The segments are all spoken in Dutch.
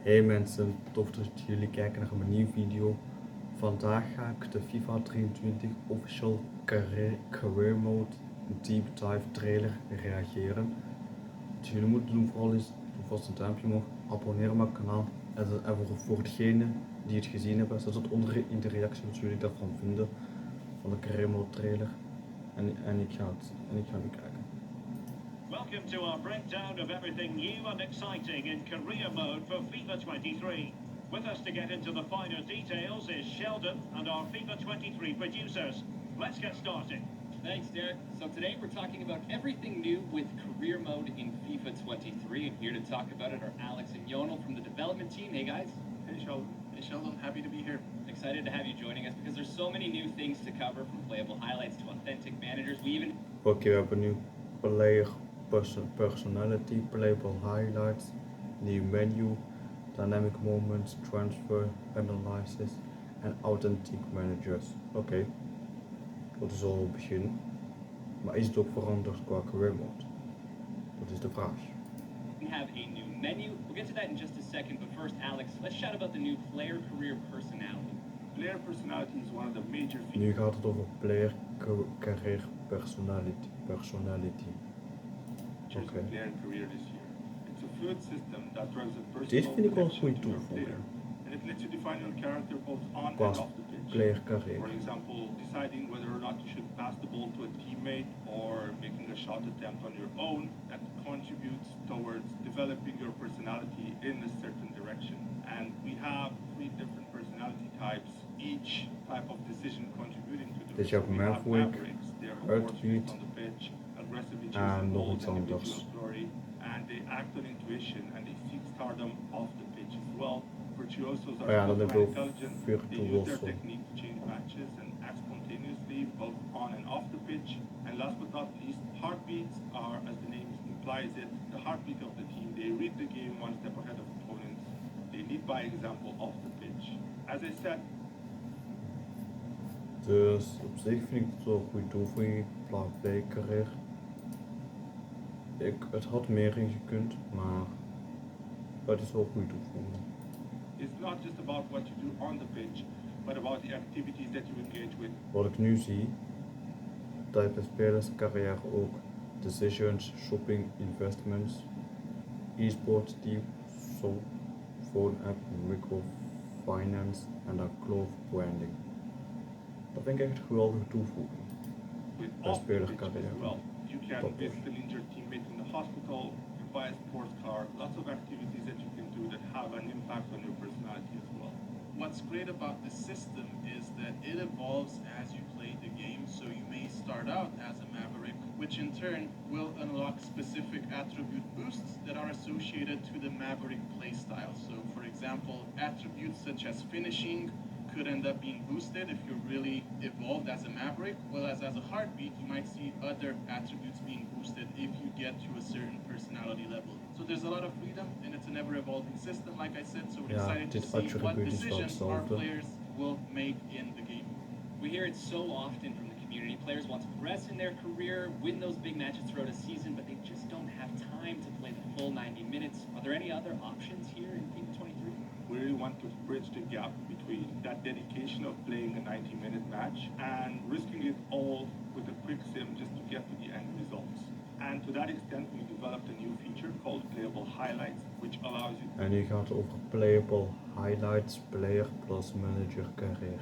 Hey mensen, tof dat jullie kijken naar mijn nieuwe video. Vandaag ga ik de FIFA 23 Official Career Mode Deep Dive trailer reageren. Wat jullie moeten doen vooral is, doe vast een duimpje omhoog, abonneren op mijn kanaal. En voor degenen die het gezien hebben, zet het onder in de reactie wat jullie daarvan vinden. Van de Career Mode trailer. En ik ga nu kijken. Welcome to our breakdown of everything new and exciting in career mode for FIFA 23. With us to get into the finer details is Sheldon and our FIFA 23 producers. Let's get started. Thanks, Derek. So today we're talking about everything new with career mode in FIFA 23. And here to talk about it are Alex and Jonel from the development team. Hey, guys. Hey, Sheldon. Hey, Sheldon. Happy to be here. Excited to have you joining us because there's so many new things to cover, from playable highlights to authentic managers. We even... Oké, we hebben nu player personality, playable highlights, new menu, dynamic moments, transfer, analysis en authentic managers. Oké, dat is al het begin. Maar is het ook veranderd qua career mode? Dat is de vraag. We have a new menu. We'll get to that in just a second, but first, Alex, let's chat about the new player career personality. Player personality is one of the major features. Nu gaat het over player career personality. Okay. Player and career this year. It's a fluid system that drives a personal Dit vind ik wel een connection goede to your player, toevoeging. and it lets you define your character both on Qua and off the pitch. player career. For example, deciding whether or not you should pass the ball to a teammate or making a shot attempt on your own that contributes towards developing your personality in a certain direction. And we have 3 different personality types, each type of decision contributing to the Dus je hebt Maverick, Heartbeat on the pitch, aggressively en nog chasing iets goals and anders. individual glory, and they act on intuition and they seek stardom off the pitch as well. Virtuosos are Ja, dan skilled heb and je ook intelligent. They use their virtuoso. technique to change matches and act spontaneously both on and off the pitch. And last but not least, heartbeats are, as the name implies it, the heartbeat of the team. They read the game one step ahead of opponents. They lead by example off the pitch. As I said, dus op zich vind ik het wel een goede toevoeging, play career. Het had meer ingekund, maar het is wel een goede toevoeging. it's not just about what you do on the pitch, but about the activities that you engage with. Wat ik nu zie, tijdens spelerscarrière ook decisions, shopping, investments, e-sports, team, phone app, microfinance en dan cloth branding. Dat vind ik echt een geweldige toevoeging. With Bij off the pitch spelercarrière. as well. You can Top. visit an injured teammate in the hospital, you buy a sports car, lots of activities that you can do that have an impact on your personality as well. What's great about the system is that it evolves as you play the game, so you may start out as a Maverick, which in turn will unlock specific attribute boosts that are associated to the Maverick playstyle. So for example, attributes such as finishing could end up being boosted if you're really evolved as a Maverick, whereas as a heartbeat you might see other attributes being boosted if you get to a certain personality level. So there's a lot of freedom and it's an ever-evolving system, like I said, so we're Ja, excited to dit see what attribuut is wel decisions our hetzelfde. players will make in the game. We hear it so often from the community. Players want to progress in their career, win those big matches throughout a season, but they just don't have time to play the full 90 minutes. Are there any other options here in FIFA 23? We really want to bridge the gap between that dedication of playing a 90-minute match and risking it all with a quick sim just to get to the end results. And to that extent, we developed a new feature called Playable Highlights, which allows you En nu gaat het over playable highlights, player plus manager career.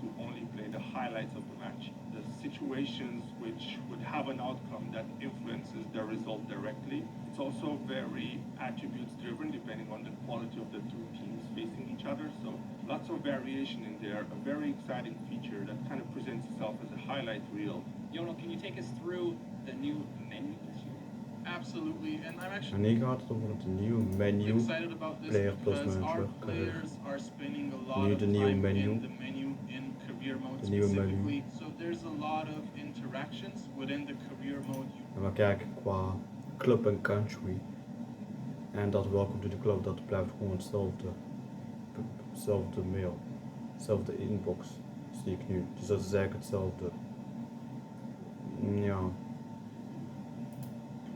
to only play the highlights of the match. The situations which would have an outcome that influences the result directly. It's also very attributes driven depending on the quality of the 2 teams facing each other. So lots of variation in there, a very exciting feature that kind of presents itself as a highlight reel. Jonel, can you take us through the new menu this year? Absolutely, and I'm En actually hier gaat het over het nieuwe menu, excited about this player plus because our manager career. players are spending a lot Nu of de nieuwe time menu. in the menu in career mode De nieuwe menu. specifically. So there's a lot of interactions within the career mode. En we kijken qua club en country. En dat welcome to the club, dat blijft gewoon hetzelfde mail. Hetzelfde inbox zie ik nu. Dus dat is eigenlijk hetzelfde. Ja.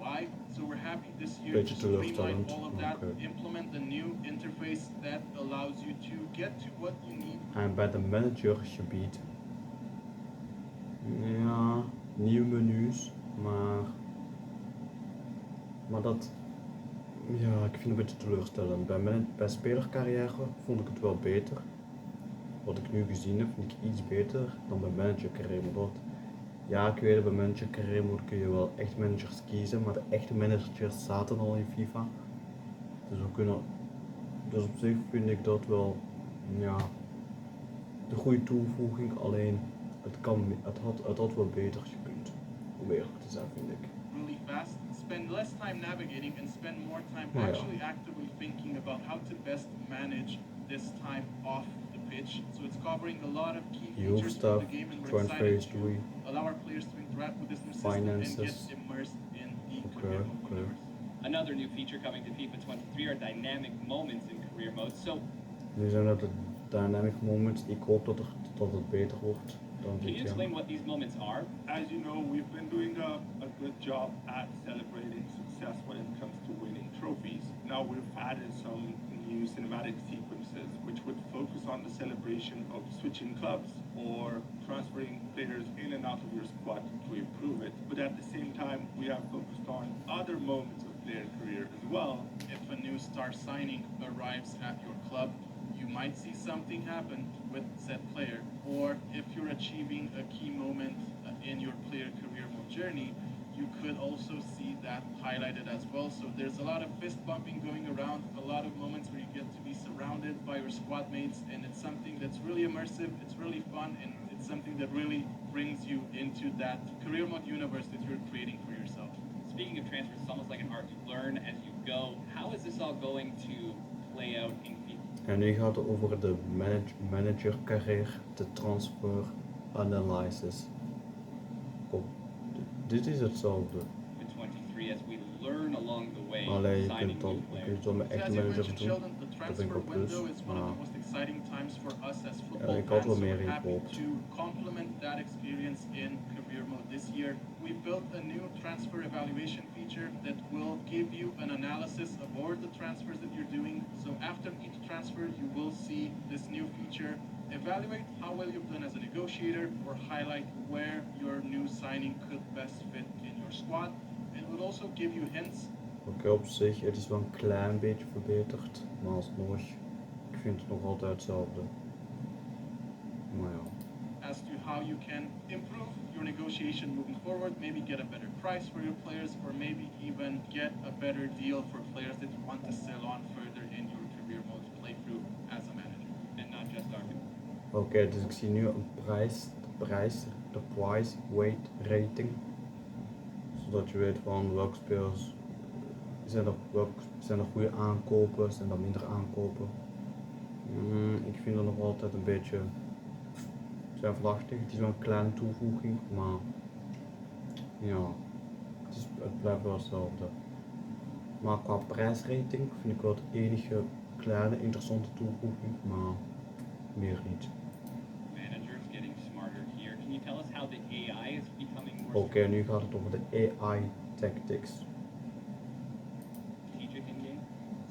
UI. So So we're happy this year Beetje to streamline teleurstellend, all of that, oké. implement a new interface that allows you to get to what you need. En bij de managergebied, ja, nieuwe menus, maar dat, ja, ik vind het een beetje teleurstellend. Bij spelercarrière vond ik het wel beter. Wat ik nu gezien heb, vind ik iets beter dan bij managercarrière. Ja, ik weet, bij managercarrière kun je wel echt managers kiezen, maar de echte managers zaten al in FIFA. Dus op zich vind ik dat wel, ja, de goede toevoeging, alleen het had wel beter gekund. Om eerlijk te zijn, vind ik. Really fast, spend less time navigating and spend more time Oh, yeah. actually actively thinking about how to best manage this time off the pitch. So it's covering a lot of key Youth features stuff, of the game, and we're transfer excited history, to allow our players to interact with this new system and finances. get immersed in the Okay, career mode okay. universe. Another new feature coming to FIFA 23 are dynamic moments in career mode. So, Nu zijn dat de dynamic moments. Ik hoop dat het beter wordt dan can dit you jaar. explain what these moments are? As you know, we've been doing a good job at celebrating success when it comes to winning trophies. Now we've added some new cinematic sequences which would focus on the celebration of switching clubs or transferring players in and out of your squad to improve it. But at the same time, we have focused on other moments of player career as well. If a new star signing arrives at your club, you might see something happen with said player, or if you're achieving a key moment in your player career mode journey, you could also see that highlighted as well. So there's a lot of fist bumping going around, a lot of moments where you get to be surrounded by your squad mates, and it's something that's really immersive, it's really fun, and it's something that really brings you into that career mode universe that you're creating for yourself. Speaking of transfers, it's almost like an art. You learn as you go. How is this all going to play out in FIFA? En nu gaat het over de managercarrière, de transfer analysis. Kom, dit is hetzelfde. FIFA 23 as we learn along the way, Alleen je signing kunt new het players. dan met So echte as you managers mentioned, doen. Sheldon, the Dat vind transfer ik wel plus. window is one of Maar the most exciting times for us as football ik had fans. wel So meer we're happy ingehoopt. to complement that experience in career mode this year. We've built a new transfer evaluation feature that will give you an analysis of all the transfers that you're doing. So after each transfer, you will see this new feature. Evaluate how well you've done as a negotiator, or highlight where your new signing could best fit in your squad. And it will also give you hints. Oké, op zich, het is wel een klein beetje verbeterd, maar alsnog, ik vind het nog altijd hetzelfde. Maar ja. As to how you can improve your negotiation moving forward, maybe get a better price for your players, or maybe even get a better deal for players that you want to sell on further in your career mode playthrough as a manager. And not just our. Oké, dus ik zie nu een de price weight rating. Zodat je weet van welke spelers zijn er goede aankopen, zijn er minder aankopen. Ik vind het nog altijd een beetje twijfelachtig. Het is wel een kleine toevoeging, maar ja, het blijft wel hetzelfde. Maar qua prijsrating vind ik wel het enige kleine interessante toevoeging, maar meer niet. Managers getting smarter here. Can you tell us how the AI is becoming more Oké, nu gaat het over de AI tactics. strategic in game?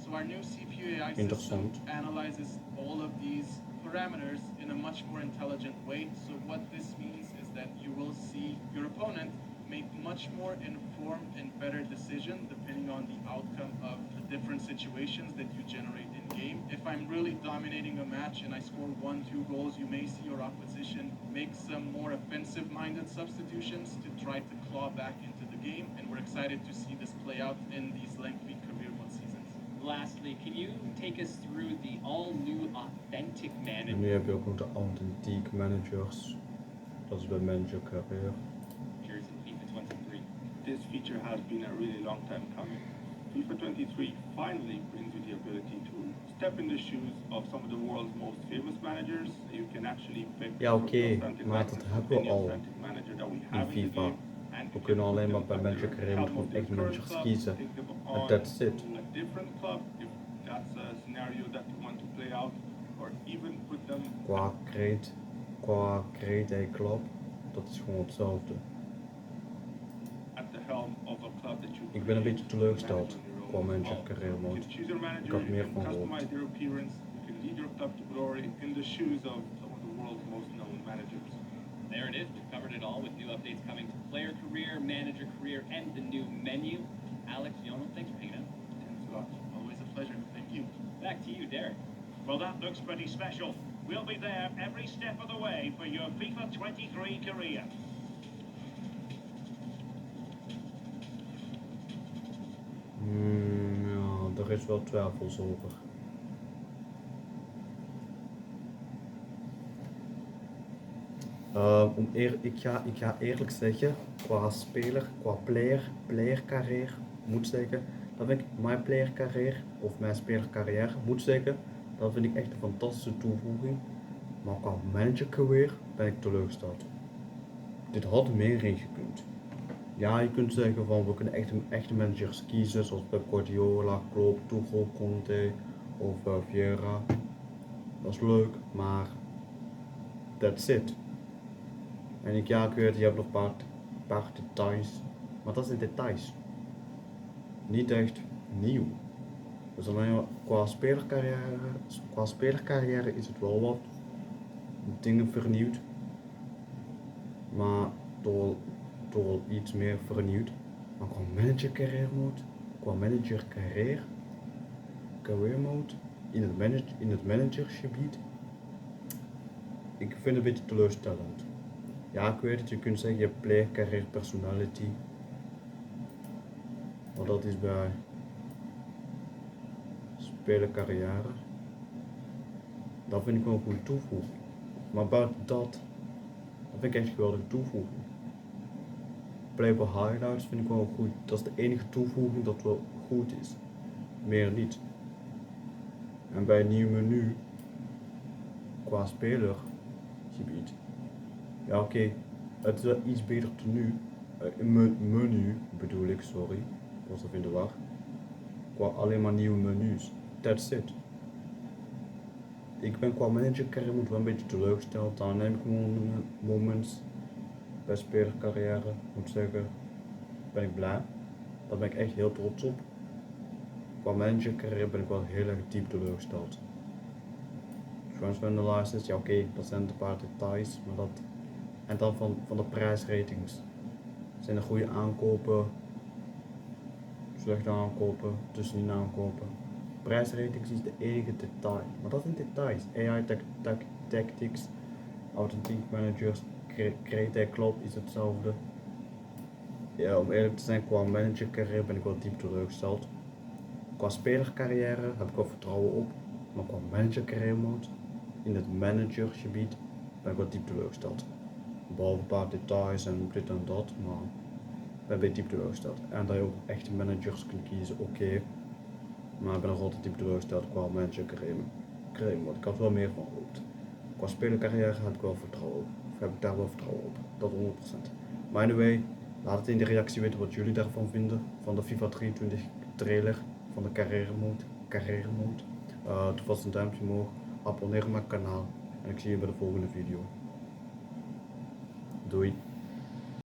So our new CPU AI system Interessant. analyzes all of these parameters in a much more intelligent way. So what this means is that you will see your opponent make much more informed and better decisions depending on the outcome of the different situations that you generate in game. If I'm really dominating a match and I score 1-2 goals, you may see your opposition make some more offensive-minded substitutions to try to claw back into the game, and we're excited to see this play out in these lengthy career mode seasons. Lastly, can you take us through the all-new authentic En manager? nu heb je ook nog de authentiek managers. Dat is bij manager carrière. In FIFA 23. This feature has been a really long time coming. FIFA 23 finally brings you the ability to step in the shoes of some of the world's most famous managers. You can actually pick Ja, from oké, the authentic maar license dat hebben we of any al authentic manager that we in have in the FIFA. game. And We you kunnen can alleen put maar bij them under manager carrière helm moeten of we echt your current managers club, kiezen. take them And on that's it. to a different club if that's a scenario that you want to play out, or even put them Qua create a club, dat is gewoon hetzelfde. at the helm of a club thought that you Ik ben een beetje could teleurgesteld manage on your qua own as manager well. carrière You mode. can choose your manager, Ik had you meer can van gehoopt. customize their appearance, you can lead your club to glory in the shoes of some of the world's most known managers. There it is. We've covered it all with new updates coming to player career, manager career, and the new menu. Alex, Jonah, thanks for hanging out. Thanks a lot. Always a pleasure. Thank you. Back to you, Derek. Well, that looks pretty special. We'll be there every step of the way for your FIFA 23 career. Ja, er is wel twijfels over. Ik ga eerlijk zeggen, qua speler, qua player carrière moet zeggen, dat vind ik mijn player carrière of mijn speler carrière moet zeggen, dat vind ik echt een fantastische toevoeging. Maar qua manager career ben ik teleurgesteld. Dit had meer in gekund. Ja, je kunt zeggen van we kunnen echte managers kiezen, zoals Pep Guardiola, Klopp, Tuchel, Conte of Vieira. Dat is leuk, maar that's it. En ik weet, je hebt nog een paar details, maar dat zijn details. Niet echt nieuw. Dus alleen qua spelercarrière is het wel wat dingen vernieuwd, maar door iets meer vernieuwd. Maar qua manager career mode, qua manager career mode, in het managersgebied, ik vind het een beetje teleurstellend. Ja, ik weet het, je kunt zeggen je hebt player career personality, maar dat is bij spelercarrière. Dat vind ik wel een goede toevoeging. Maar buiten dat vind ik echt een geweldige toevoeging. Playable highlights vind ik wel goed. Dat is de enige toevoeging dat wel goed is. Meer niet. En bij een nieuw menu, qua spelergebied, ja oké, het is wel iets beter dan nu. Menu bedoel ik, sorry. Ik was even in de war. Qua alleen maar nieuwe menus. That's it. Ik ben qua manager carrière moet wel een beetje teleurgesteld. Dan neem ik moments bij spelercarrière. Moet zeggen, ben ik blij. Daar ben ik echt heel trots op. Qua manager carrière ben ik wel heel erg diep teleurgesteld. Transfer analysis, ja oké, dat zijn een paar details, maar dat. En dan van de prijsratings. Zijn er goede aankopen, slechte aankopen, tussenin aankopen. Prijsratings is de enige detail, maar dat zijn details. AI tactics, authentiek managers, create Klopp is hetzelfde. Ja, om eerlijk te zijn, qua managercarrière ben ik wel diep teleurgesteld. Qua spelercarrière heb ik wel vertrouwen op, maar qua managercarrière mode, in het managersgebied, ben ik wel diep teleurgesteld. Behalve een paar details en dit en dat, maar ben ik diep teleurgesteld. En dat je ook echte managers kunt kiezen, oké. Maar ik ben nog altijd diep teleurgesteld qua managercarrière mode. Ik had wel meer van gehoopt. Qua spelercarrière heb ik wel vertrouwen op. Of heb ik daar wel vertrouwen op. Dat 100%. Maar anyway, laat het in de reactie weten wat jullie daarvan vinden. Van de FIFA 23 trailer. Van de carrière mode. Doe vast een duimpje omhoog. Abonneer op mijn kanaal. En ik zie je bij de volgende video. Doei.